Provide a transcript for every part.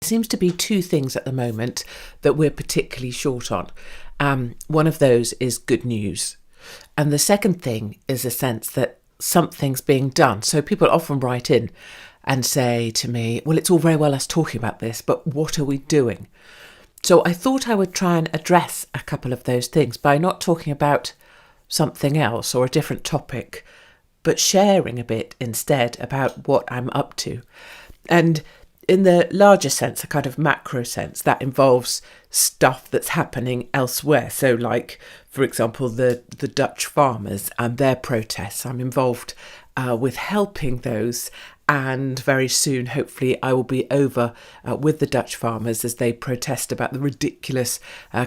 seems to be two things at the moment that we're particularly short on. One of those is good news. And the second thing is a sense that something's being done. So people often write in and say to me, well, it's all very well us talking about this, but what are we doing? So I thought I would try and address a couple of those things by not talking about something else or a different topic, but sharing a bit instead about what I'm up to. And in the larger sense, a kind of macro sense, that involves stuff that's happening elsewhere. So like, for example, the Dutch farmers and their protests. I'm involved with helping those. And very soon, hopefully, I will be over with the Dutch farmers as they protest about the ridiculous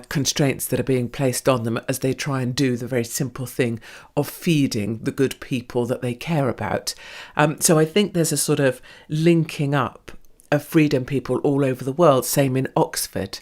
constraints that are being placed on them as they try and do the very simple thing of feeding the good people that they care about. So I think there's a sort of linking up of freedom people all over the world, same in Oxford,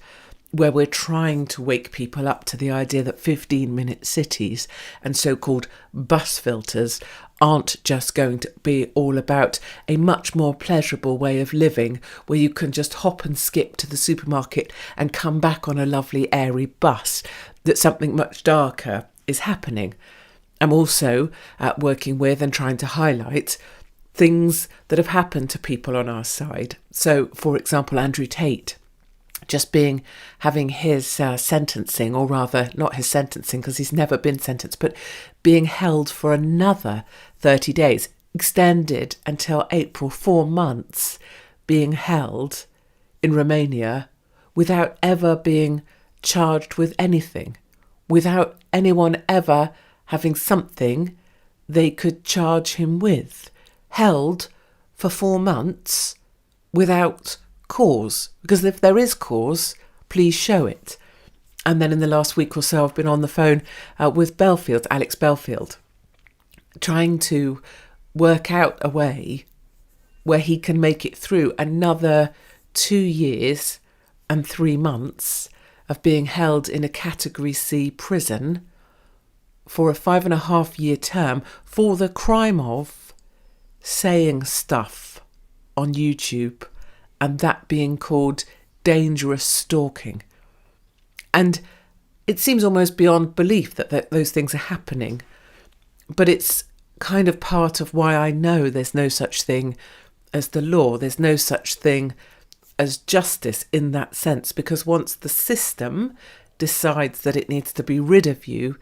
where we're trying to wake people up to the idea that 15-minute cities and so-called bus filters aren't just going to be all about a much more pleasurable way of living where you can just hop and skip to the supermarket and come back on a lovely airy bus, that something much darker is happening. I'm also working with and trying to highlight things that have happened to people on our side. So, for example, Andrew Tate, having his sentencing, or rather not his sentencing because he's never been sentenced, but being held for another 30 days, extended until April, 4 months, being held in Romania without ever being charged with anything, without anyone ever having something they could charge him with, held for 4 months without cause, because if there is cause, please show it. And then in the last week or so, I've been on the phone with Alex Belfield, trying to work out a way where he can make it through another 2 years and 3 months of being held in a Category C prison for a 5.5-year term for the crime of saying stuff on YouTube, and that being called dangerous stalking. And it seems almost beyond belief that those things are happening. But it's kind of part of why I know there's no such thing as the law. There's no such thing as justice in that sense, because once the system decides that it needs to be rid of you,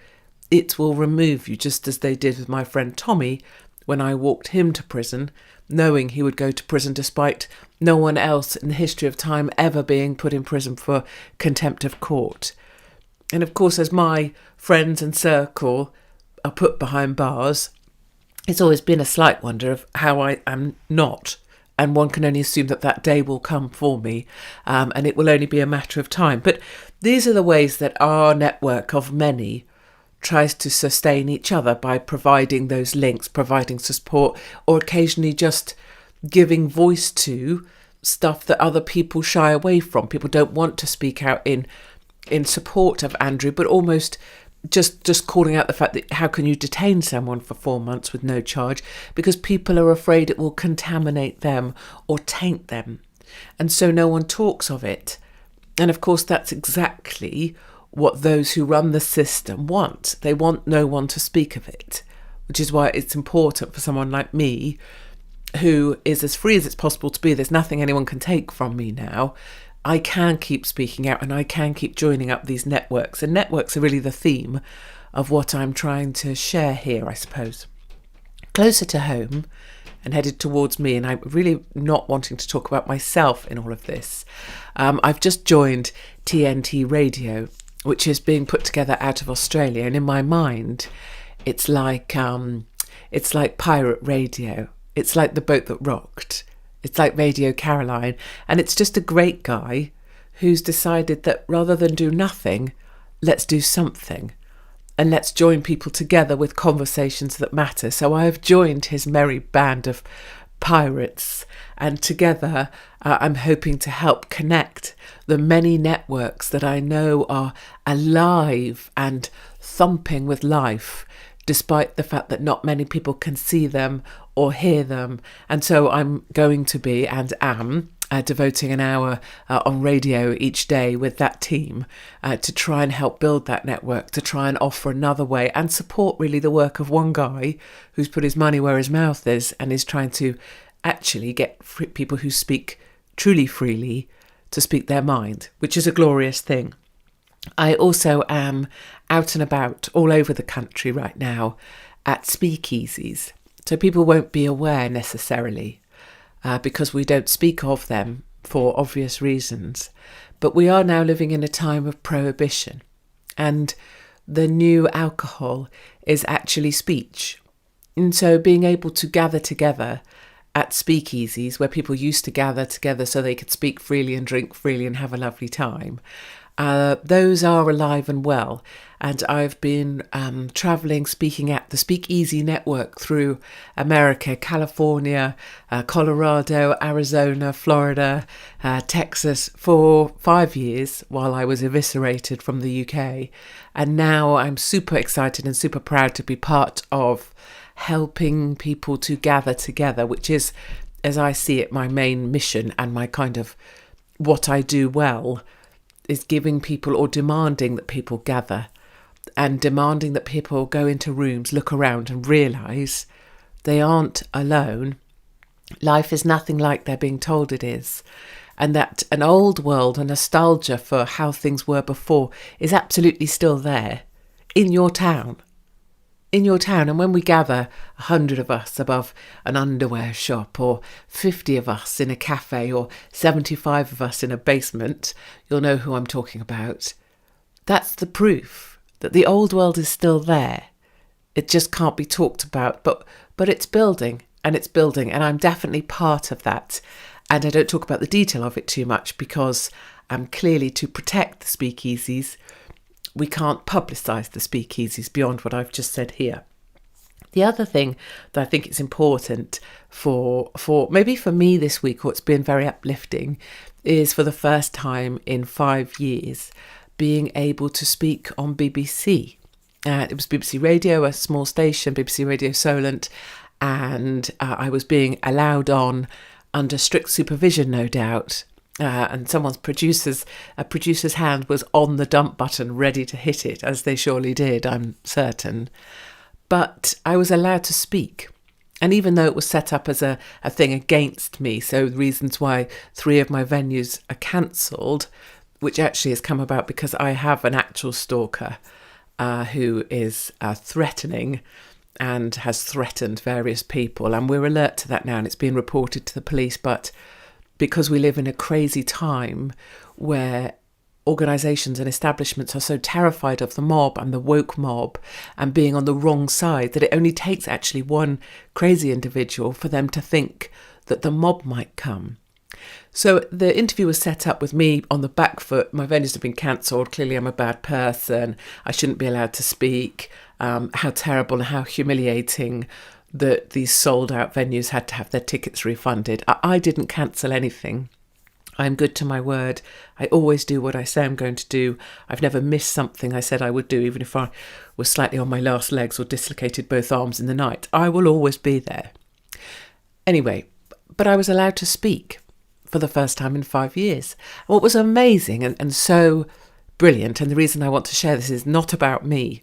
it will remove you, just as they did with my friend Tommy when I walked him to prison, knowing he would go to prison despite no one else in the history of time ever being put in prison for contempt of court. And of course, as my friends and circle are put behind bars, it's always been a slight wonder of how I am not. And one can only assume that that day will come for me, and it will only be a matter of time. But these are the ways that our network of many tries to sustain each other, by providing those links, providing support, or occasionally just giving voice to stuff that other people shy away from. People don't want to speak out in support of Andrew, but almost just calling out the fact that how can you detain someone for 4 months with no charge, because people are afraid it will contaminate them or taint them. And so no one talks of it. And of course, that's exactly what those who run the system want. They want no one to speak of it, which is why it's important for someone like me, who is as free as it's possible to be. There's nothing anyone can take from me now. I can keep speaking out and I can keep joining up these networks. And networks are really the theme of what I'm trying to share here, I suppose. Closer to home and headed towards me, and I'm really not wanting to talk about myself in all of this. I've just joined TNT Radio, which is being put together out of Australia. And in my mind, it's like pirate radio. It's like the boat that rocked. It's like Radio Caroline. And it's just a great guy who's decided that rather than do nothing, let's do something. And let's join people together with conversations that matter. So I have joined his merry band of pirates, and together I'm hoping to help connect the many networks that I know are alive and thumping with life, despite the fact that not many people can see them or hear them. And so I'm going to be, and am, devoting an hour on radio each day with that team to try and help build that network, to try and offer another way and support really the work of one guy who's put his money where his mouth is and is trying to actually get people who speak truly freely to speak their mind, which is a glorious thing. I also am out and about all over the country right now at speakeasies. So people won't be aware necessarily because we don't speak of them for obvious reasons. But we are now living in a time of prohibition. And the new alcohol is actually speech. And so being able to gather together at speakeasies where people used to gather together so they could speak freely and drink freely and have a lovely time, those are alive and well. And I've been travelling, speaking at the Speakeasy Network through America, California, Colorado, Arizona, Florida, Texas for 5 years while I was eviscerated from the UK. And now I'm super excited and super proud to be part of helping people to gather together, which is, as I see it, my main mission and my kind of what I do well, is giving people or demanding that people gather and demanding that people go into rooms, look around and realise they aren't alone. Life is nothing like they're being told it is. And that an old world, a nostalgia for how things were before is absolutely still there in your town. And when we gather 100 of us above an underwear shop, or 50 of us in a cafe, or 75 of us in a basement, you'll know who I'm talking about. That's the proof that the old world is still there. It just can't be talked about, but it's building, and I'm definitely part of that. And I don't talk about the detail of it too much because clearly to protect the speakeasies, we can't publicise the speakeasies beyond what I've just said here. The other thing that I think is important for maybe for me this week, or it's been very uplifting, is for the first time in 5 years being able to speak on BBC. It was BBC Radio, a small station, BBC Radio Solent, and I was being allowed on under strict supervision, no doubt. And a producer's hand was on the dump button ready to hit it, as they surely did, I'm certain. But I was allowed to speak. And even though it was set up as a thing against me, so reasons why 3 of my venues are cancelled, which actually has come about because I have an actual stalker who is threatening and has threatened various people. And we're alert to that now, and it's been reported to the police. But because we live in a crazy time where organisations and establishments are so terrified of the mob and the woke mob and being on the wrong side, that it only takes actually one crazy individual for them to think that the mob might come. So the interview was set up with me on the back foot. My venues have been cancelled. Clearly I'm a bad person. I shouldn't be allowed to speak. How terrible and how humiliating that these sold out venues had to have their tickets refunded. I didn't cancel anything. I'm good to my word. I always do what I say I'm going to do. I've never missed something I said I would do, even if I was slightly on my last legs or dislocated both arms in the night. I will always be there. Anyway, but I was allowed to speak for the first time in 5 years. What was amazing and so brilliant, and the reason I want to share this is not about me.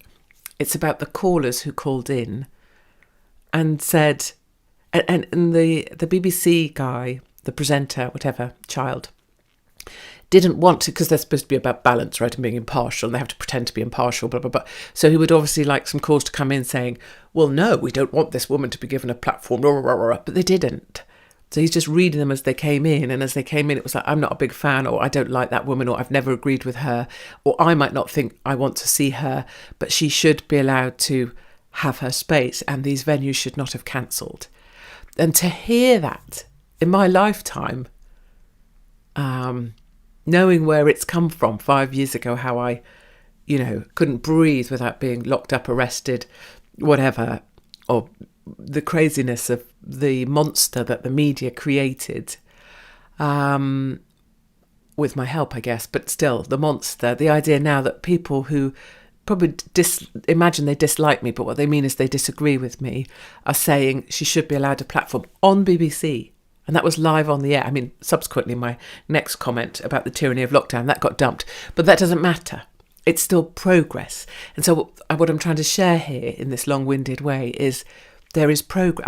It's about the callers who called in and said, and the BBC guy, the presenter, whatever, child, didn't want to, because they're supposed to be about balance, right, and being impartial, and they have to pretend to be impartial, blah, blah, blah. So he would obviously like some calls to come in saying, well, no, we don't want this woman to be given a platform, blah, blah, blah, blah. But they didn't. So he's just reading them as they came in, and as they came in, it was like, I'm not a big fan, or I don't like that woman, or I've never agreed with her, or I might not think I want to see her, but she should be allowed to have her space, and these venues should not have cancelled. And to hear that in my lifetime, knowing where it's come from 5 years ago, how I, couldn't breathe without being locked up, arrested, whatever, or the craziness of the monster that the media created, with my help, I guess, but still, the monster, the idea now that people who probably imagine they dislike me, but what they mean is they disagree with me, are saying she should be allowed a platform on BBC. And that was live on the air. I mean, subsequently, my next comment about the tyranny of lockdown, that got dumped. But that doesn't matter. It's still progress. And so what I'm trying to share here in this long-winded way is there is progress.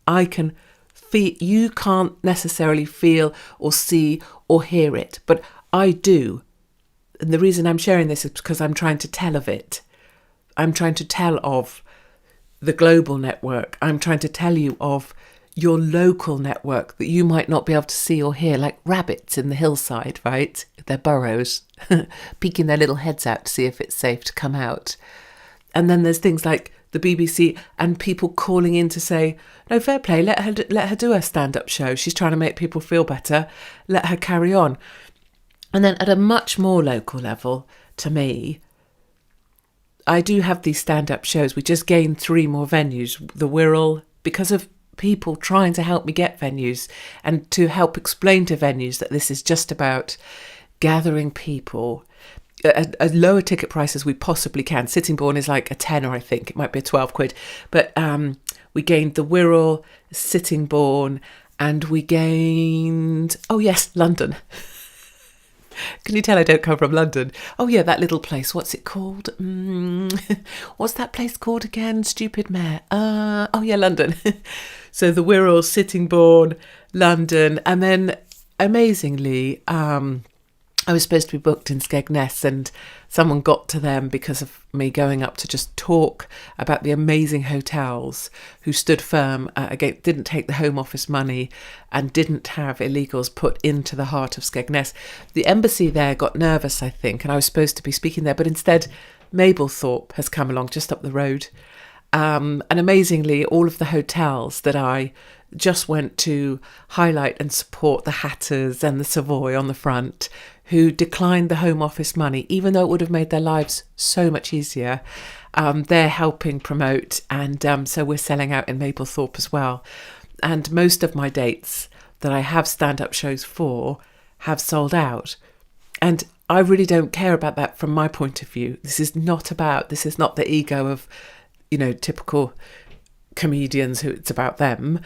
I can feel, you can't necessarily feel or see or hear it, but I do. And the reason I'm sharing this is because I'm trying to tell of it. I'm trying to tell of the global network. I'm trying to tell you of your local network that you might not be able to see or hear, like rabbits in the hillside, right? Their burrows, peeking their little heads out to see if it's safe to come out. And then there's things like the BBC and people calling in to say, no, fair play, let her do her stand-up show. She's trying to make people feel better. Let her carry on. And then at a much more local level, to me, I do have these stand-up shows. We just gained 3 more venues. The Wirral, because of people trying to help me get venues and to help explain to venues that this is just about gathering people at as lower ticket price as we possibly can. Sittingbourne is like a tenner, I think. It might be a 12 quid. But we gained the Wirral, Sittingbourne, and we gained, oh yes, London. Can you tell I don't come from London? Oh yeah, that little place. What's it called? What's that place called again? Stupid mare. Oh yeah, London. So the Wirral, Sittingbourne, London, and then amazingly, I was supposed to be booked in Skegness, and someone got to them because of me going up to just talk about the amazing hotels who stood firm, again, didn't take the Home Office money and didn't have illegals put into the heart of Skegness. The embassy there got nervous, I think, and I was supposed to be speaking there, but instead Mablethorpe has come along just up the road. And amazingly, all of the hotels that I just went to highlight and support, the Hatters and the Savoy on the front, who declined the Home Office money, even though it would have made their lives so much easier. They're helping promote, and so we're selling out in Mablethorpe as well. And most of my dates that I have stand-up shows for have sold out. And I really don't care about that from my point of view. This is not the ego of, typical comedians who it's about them.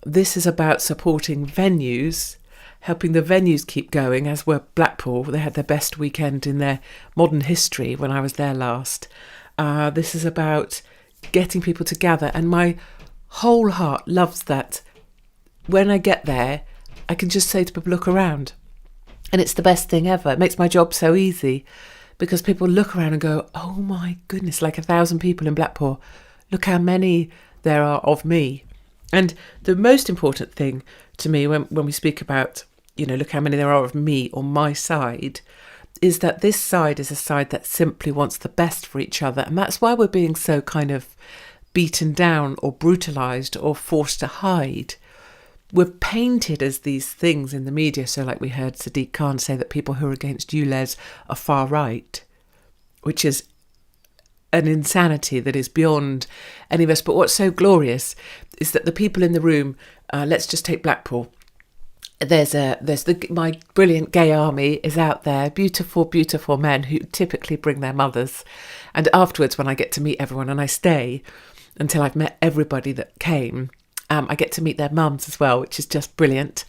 This is about supporting venues, helping the venues keep going, as were Blackpool. They had their best weekend in their modern history when I was there last. This is about getting people together, and my whole heart loves that. When I get there, I can just say to people, look around. And it's the best thing ever. It makes my job so easy because people look around and go, oh my goodness, like 1,000 people in Blackpool. Look how many there are of me. And the most important thing to me when we speak about, look how many there are of me or my side, is that this side is a side that simply wants the best for each other. And that's why we're being so kind of beaten down or brutalised or forced to hide. We're painted as these things in the media. So like we heard Sadiq Khan say that people who are against ULEZ are far right, which is an insanity that is beyond any of us. But what's so glorious is that the people in the room, let's just take Blackpool. My brilliant gay army is out there, beautiful, beautiful men who typically bring their mothers. And afterwards, when I get to meet everyone, and I stay until I've met everybody that came, I get to meet their mums as well, which is just brilliant.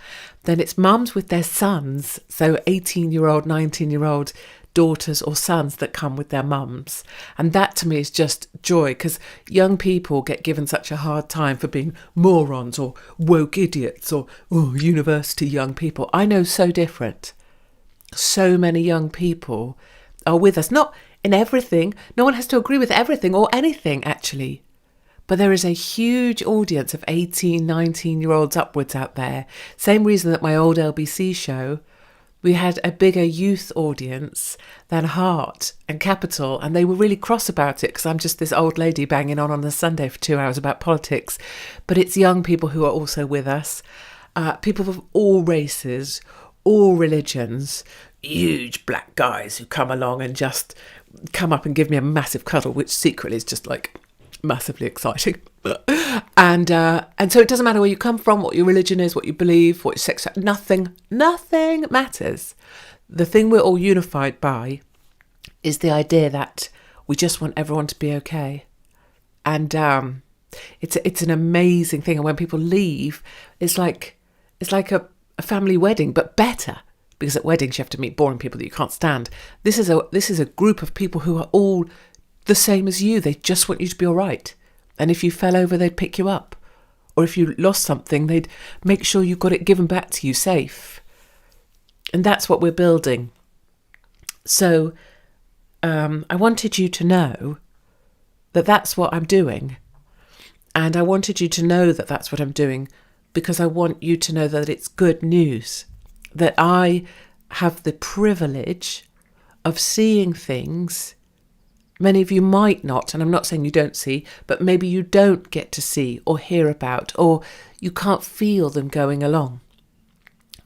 Then it's mums with their sons, so 18-year-old, 19-year-old daughters or sons that come with their mums. And that to me is just joy, because young people get given such a hard time for being morons or woke idiots or university young people. I know so different. So many young people are with us, not in everything. No one has to agree with everything or anything, actually. But there is a huge audience of 18, 19-year-olds upwards out there. Same reason that my old LBC show, we had a bigger youth audience than Heart and Capital, and they were really cross about it because I'm just this old lady banging on a Sunday for 2 hours about politics. But it's young people who are also with us, people of all races, all religions, huge black guys who come along and just come up and give me a massive cuddle, which secretly is just like massively exciting. And so it doesn't matter where you come from, what your religion is, what you believe, what your sex, nothing matters. The thing we're all unified by is the idea that we just want everyone to be okay. And it's an amazing thing. And when people leave, it's like It's like a family wedding, but better. Because at weddings you have to meet boring people that you can't stand. This is a group of people who are all the same as you. They just want you to be all right. And if you fell over, they'd pick you up. Or if you lost something, they'd make sure you got it given back to you safe. And that's what we're building. So I wanted you to know that that's what I'm doing. And I wanted you to know that that's what I'm doing because I want you to know that it's good news. That I have the privilege of seeing things many of you might not, and I'm not saying you don't see, but maybe you don't get to see or hear about, or you can't feel them going along.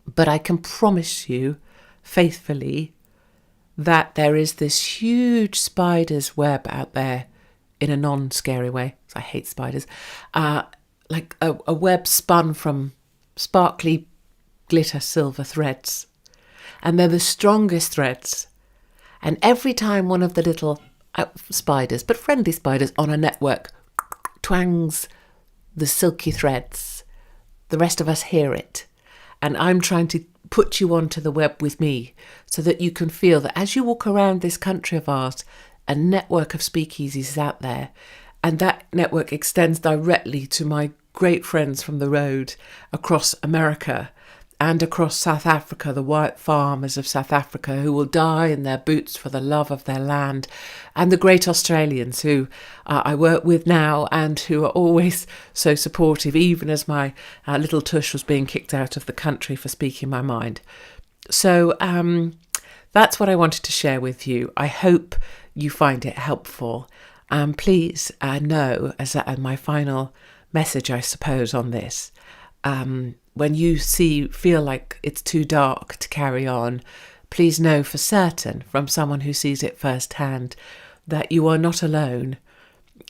But I can promise you faithfully that there is this huge spider's web out there in a non-scary way. I hate spiders. Like a web spun from sparkly glitter silver threads. And they're the strongest threads. And every time one of the little spiders, but friendly spiders on a network, twangs the silky threads, the rest of us hear it. And I'm trying to put you onto the web with me so that you can feel that as you walk around this country of ours, a network of speakeasies is out there. And that network extends directly to my great friends from the road across America and across South Africa, the white farmers of South Africa who will die in their boots for the love of their land, and the great Australians who I work with now and who are always so supportive, even as my little tush was being kicked out of the country for speaking my mind. So that's what I wanted to share with you. I hope you find it helpful. Please know, as my final message, I suppose, on this, when you feel like it's too dark to carry on, please know for certain from someone who sees it firsthand that you are not alone,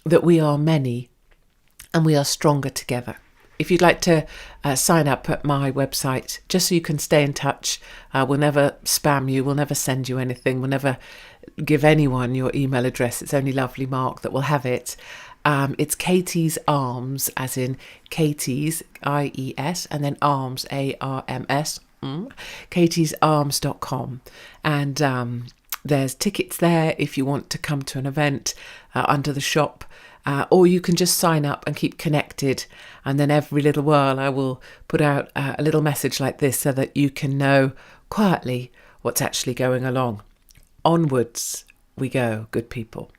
that we are many and we are stronger together. If you'd like to sign up at my website, just so you can stay in touch, we'll never spam you, we'll never send you anything, we'll never give anyone your email address. It's only Lovely Mark that will have it. It's Katie's Arms, as in Katie's, IES, and then Arms, ARMS, katiesarms.com. And there's tickets there if you want to come to an event under the shop, or you can just sign up and keep connected. And then every little while I will put out a little message like this so that you can know quietly what's actually going along. Onwards we go, good people.